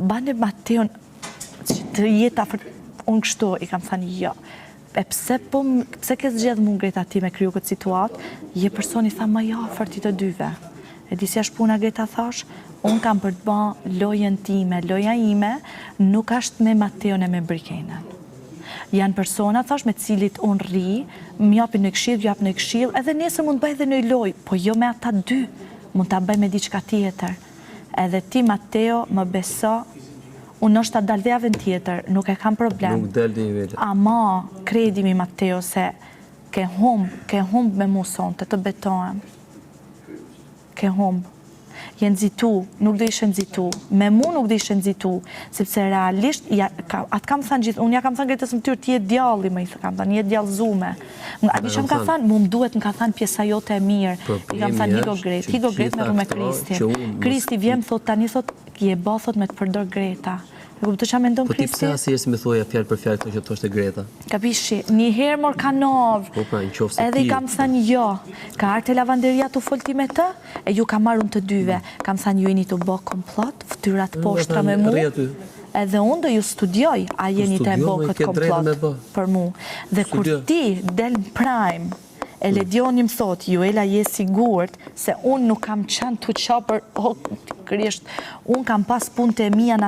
bane Mateon që të jetë afër, unë kështu i kam thënë jo. E pse ke zgjedhë mu Greta ti me kryu këtë situatë, je personi tha më i afërt i të dyve. E di si është puna Greta thash, unë kam për të ba lojën time, loja ime, nuk është me Mateon e me Brikenën. Janë persona, thash, me cilit unë rri, më japin në këshill, ju japin në këshill, edhe nesër mund të bëj edhe në loj, po jo me ata dy, mund të bëj me diçka tjetër. Edhe ti, Mateo, më beso, unë është të dalë javën tjetër, nuk e kam problem. Nuk del një vetë. Ama, kredimi, Mateo, se ke humb me mu sonte, të betohem. Ke humb. Jenë nxitu, nuk do ishe nxitu. Me mu nuk do ishe nxitu, sepse realisht, atë kam thënë gjithë, unë ja kam thënë Gretës më tyrë, ti je djalli, më i kam thënë, je djallëzume. A di që më ka thënë, mu më duhet, më ka thënë pjesa jote e mirë. I kam thënë Higo Gret me rrume Kristi. Kristi vjem, thot tani, thot, je bo, thot, me të përdor Greta. Po ti pse asnjëherë më thuaje fjalë për fjalë këtë që thoshte Greta? Kapishi, një herë mor kanov. Po pra, nëse edhe i kam thënë jo. Ka arte lavanderia të folti me të, e ju kam marrë të dyve. Kam thënë ju jeni të bë komplot, fytyrat poshtra me mu. Edhe unë do ju studioj, a jeni të bë këtë komplot për mu. Dhe kur ti del në prime, e Ledioni më thot, Juela je sigurt se unë nuk kam qenë të qapër, unë kam pas punët e mia